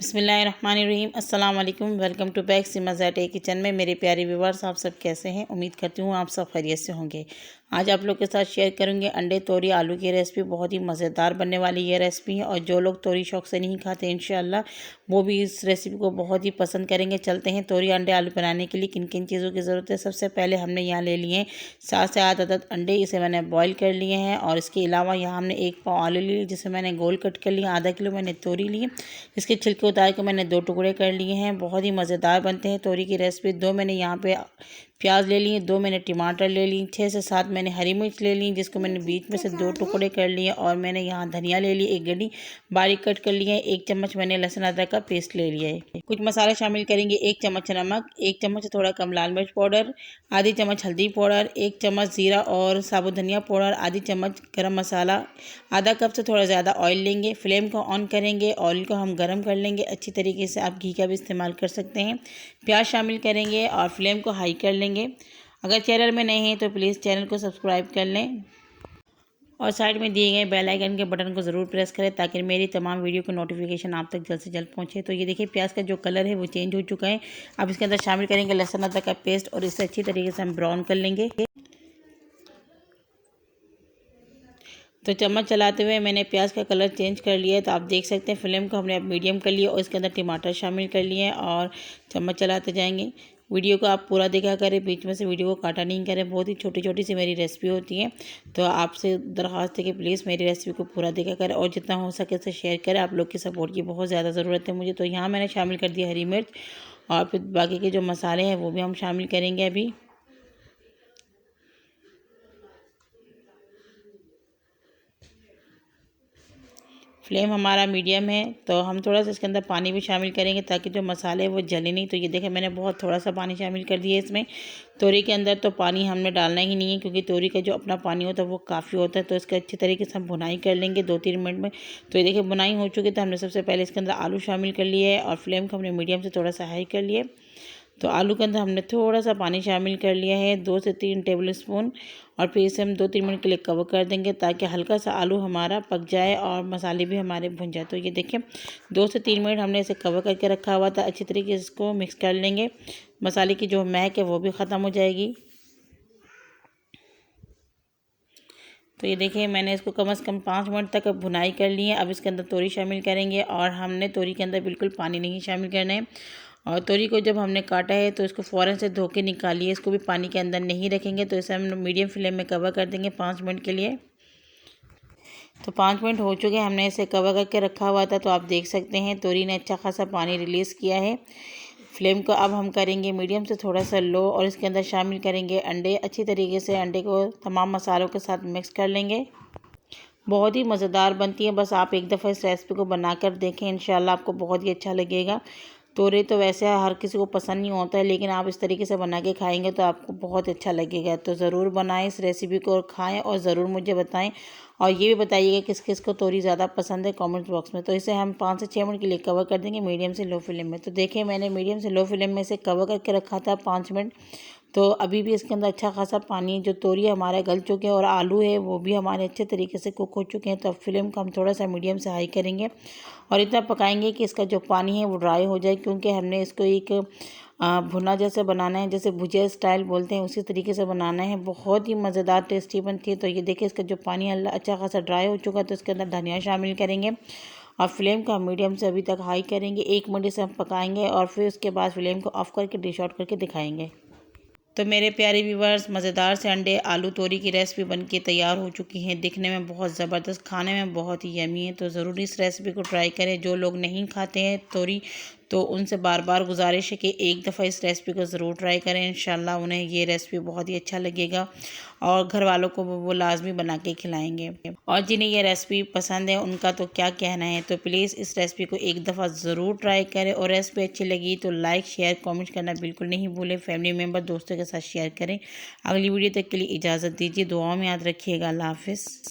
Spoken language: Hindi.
बिस्मिल्लाहिर्रहमानिर्रहीम अस्सलाम वालेकुम। वेलकम टू बैक सीमा ज़ैटे किचन में। मेरे प्यारे व्यूअर्स, आप सब कैसे हैं? उम्मीद करती हूँ आप सब खैरियत से होंगे। आज आप लोग के साथ शेयर करूँगी अंडे तोरी आलू की रेसिपी। बहुत ही मज़ेदार बनने वाली ये रेसिपी है और जो लोग तोरी शौक से नहीं खाते इंशाल्लाह वो भी इस रेसिपी को बहुत ही पसंद करेंगे। चलते हैं तोरी अंडे आलू बनाने के लिए किन किन चीज़ों की ज़रूरत है। सबसे पहले हमने यहाँ ले लिए हैं 7 से 8 अदद अंडे, इसे मैंने बॉईल कर लिए हैं। और इसके अलावा यहाँ हमने 1 पाव आलू लिए जिसे मैंने गोल कट कर लिया। आधा किलो मैंने तोरी ली, इसके छिलके उतार के मैंने 2 टुकड़े कर लिए हैं। बहुत ही मज़ेदार बनते हैं तोरी की रेसिपी। 2 मैंने यहाँ पे प्याज ले लिए, 2 मैंने टमाटर ले ली, 6 से 7 मैंने हरी मिर्च ले ली जिसको मैंने बीच में से 2 टुकड़े कर लिए। और मैंने यहाँ धनिया ले ली, 1 गड्डी बारीक कट कर लिया है। 1 चम्मच मैंने लहसुन अदरक का पेस्ट ले लिया है। कुछ मसाले शामिल करेंगे। 1 चम्मच नमक, 1 चम्मच से थोड़ा कम लाल मिर्च पाउडर, आधी चम्मच हल्दी पाउडर, 1 चम्मच ज़ीरा और साबुत धनिया पाउडर, आधी चम्मच गरम मसाला, आधा कप से थोड़ा ज़्यादा ऑयल लेंगे। फ्लेम को ऑन करेंगे, ऑयल को हम गरम कर लेंगे अच्छी तरीके से। आप घी का भी इस्तेमाल कर सकते हैं। प्याज शामिल करेंगे और फ्लेम को हाई कर लेंगे। अगर चैनल में नए हैं तो प्लीज़ चैनल को सब्सक्राइब कर लें और साइड में दिए गए बेल आइकन के बटन को ज़रूर प्रेस करें ताकि मेरी तमाम वीडियो की नोटिफिकेशन आप तक जल्द से जल्द पहुंचे। तो ये देखिए प्याज का जो कलर है वो चेंज हो चुका है। अब इसके अंदर शामिल करेंगे लहसुन अदरक का पेस्ट और इसे अच्छी तरीके से हम ब्राउन कर लेंगे। तो चम्मच चलाते हुए मैंने प्याज का कलर चेंज कर लिया है। तो आप देख सकते हैं फ्लेम को हमने अब मीडियम कर लिया और इसके अंदर टमाटर शामिल कर लिए हैं और चम्मच चलाते जाएंगे। वीडियो को आप पूरा देखा करें, बीच में से वीडियो को काटा नहीं करें। बहुत ही छोटी छोटी सी मेरी रेसिपी होती है, तो आपसे दरख्वास्त है कि प्लीज़ मेरी रेसिपी को पूरा देखा करें और जितना हो सके उसे शेयर करें। आप लोग की सपोर्ट की बहुत ज़्यादा ज़रूरत है मुझे। तो यहाँ मैंने शामिल कर दिया हरी मिर्च और फिर बाकी के जो मसाले हैं वो भी हम शामिल करेंगे अभी। फ्लेम हमारा मीडियम है तो हम थोड़ा सा इसके अंदर पानी भी शामिल करेंगे ताकि जो मसाले वो जले नहीं। तो ये देखें मैंने बहुत थोड़ा सा पानी शामिल कर दिया है इसमें। तोरी के अंदर तो पानी हमने डालना ही नहीं है क्योंकि तोरी का जो अपना पानी होता है वो काफ़ी होता है। तो इसके अच्छी तरीके से हम भुनाई कर लेंगे 2-3 मिनट में। तो ये देखिए भुनाई हो चुकी है। तो हमने सबसे पहले इसके अंदर आलू शामिल कर लिए है और फ्लेम को हमने मीडियम से थोड़ा सा हाई कर लिए। तो आलू के अंदर हमने थोड़ा सा पानी शामिल कर लिया है 2 से 3 टेबल स्पून और फिर इसे हम 2-3 मिनट के लिए कवर कर देंगे ताकि हल्का सा आलू हमारा पक जाए और मसाले भी हमारे भुन जाए। तो ये देखें 2 से 3 मिनट हमने इसे कवर करके रखा हुआ था। अच्छी तरीके से इसको मिक्स कर लेंगे। मसाले की जो महक है वो भी ख़त्म हो जाएगी। तो ये देखिए मैंने इसको कम से कम 5 मिनट तक भुनाई कर ली है। अब इसके अंदर तोरी शामिल करेंगे और हमने तोरी के अंदर बिल्कुल पानी नहीं शामिल करना है। और तोरी को जब हमने काटा है तो इसको फ़ौरन से धो के निकालिए, इसको भी पानी के अंदर नहीं रखेंगे। तो इसे हम मीडियम फ्लेम में कवर कर देंगे 5 मिनट के लिए। तो 5 मिनट हो चुके हैं, हमने इसे कवर करके रखा हुआ था। तो आप देख सकते हैं तोरी ने अच्छा खासा पानी रिलीज़ किया है। फ्लेम को अब हम करेंगे मीडियम से थोड़ा सा लो और इसके अंदर शामिल करेंगे अंडे। अच्छी तरीके से अंडे को तमाम मसालों के साथ मिक्स कर लेंगे। बहुत ही मज़ेदार बनती है। बस आप एक दफ़ा इस रेसिपी को बनाकर देखें, इंशाल्लाह आपको बहुत ही अच्छा लगेगा। तोरी तो वैसे हर किसी को पसंद नहीं होता है, लेकिन आप इस तरीके से बना के खाएंगे तो आपको बहुत अच्छा लगेगा। तो ज़रूर बनाएं इस रेसिपी को और खाएं और ज़रूर मुझे बताएं और ये भी बताइएगा किस किस को तोरी ज़्यादा पसंद है कमेंट बॉक्स में। तो इसे हम 5 से 6 मिनट के लिए कवर कर देंगे मीडियम से लो फ्लेम में। तो देखिए मैंने मीडियम से लो फ्लेम में इसे कवर करके रखा था 5 मिनट। तो अभी भी इसके अंदर अच्छा खासा पानी, जो तोरी हमारे गल चुके हैं और आलू है वो भी हमारे अच्छे तरीके से कुक हो चुके हैं। तो अब फ्लेम को हम थोड़ा सा मीडियम से हाई करेंगे और इतना पकाएंगे कि इसका जो पानी है वो ड्राई हो जाए, क्योंकि हमने इसको एक भुना जैसे बनाना है, जैसे भुजिया स्टाइल बोलते हैं उसी तरीके से बनाना है। बहुत ही मज़ेदार टेस्टी बनती है। तो ये देखिए इसका जो पानी अच्छा खासा ड्राई हो चुका है। तो इसके अंदर धनिया शामिल करेंगे और फ्लेम को हम मीडियम से अभी तक हाई करेंगे। 1 मिनट इसे हम पकाएंगे और फिर उसके बाद फ्लेम को ऑफ करके डिश आउट करके दिखाएंगे। तो मेरे प्यारे व्यूवर्स, मज़ेदार से अंडे आलू तोरी की रेसिपी बनके तैयार हो चुकी है। दिखने में बहुत ज़बरदस्त, खाने में बहुत ही यमी है। तो ज़रूर इस रेसिपी को ट्राई करें। जो लोग नहीं खाते हैं तोरी तो उनसे बार बार गुजारिश है कि एक दफ़ा इस रेसिपी को ज़रूर ट्राई करें। इंशाल्लाह उन्हें ये रेसिपी बहुत ही अच्छा लगेगा और घर वालों को वो लाजमी बना के खिलाएँगे। और जिन्हें ये रेसिपी पसंद है उनका तो क्या कहना है। तो प्लीज़ इस रेसिपी को एक दफ़ा ज़रूर ट्राई करें और रेसिपी अच्छी लगी तो लाइक शेयर कमेंट करना बिल्कुल नहीं भूलें। फैमिली मेम्बर दोस्तों के साथ शेयर करें। अगली वीडियो तक के लिए इजाज़त दीजिए। दुआओं में याद रखिएगा। अल्लाह हाफ़िज़।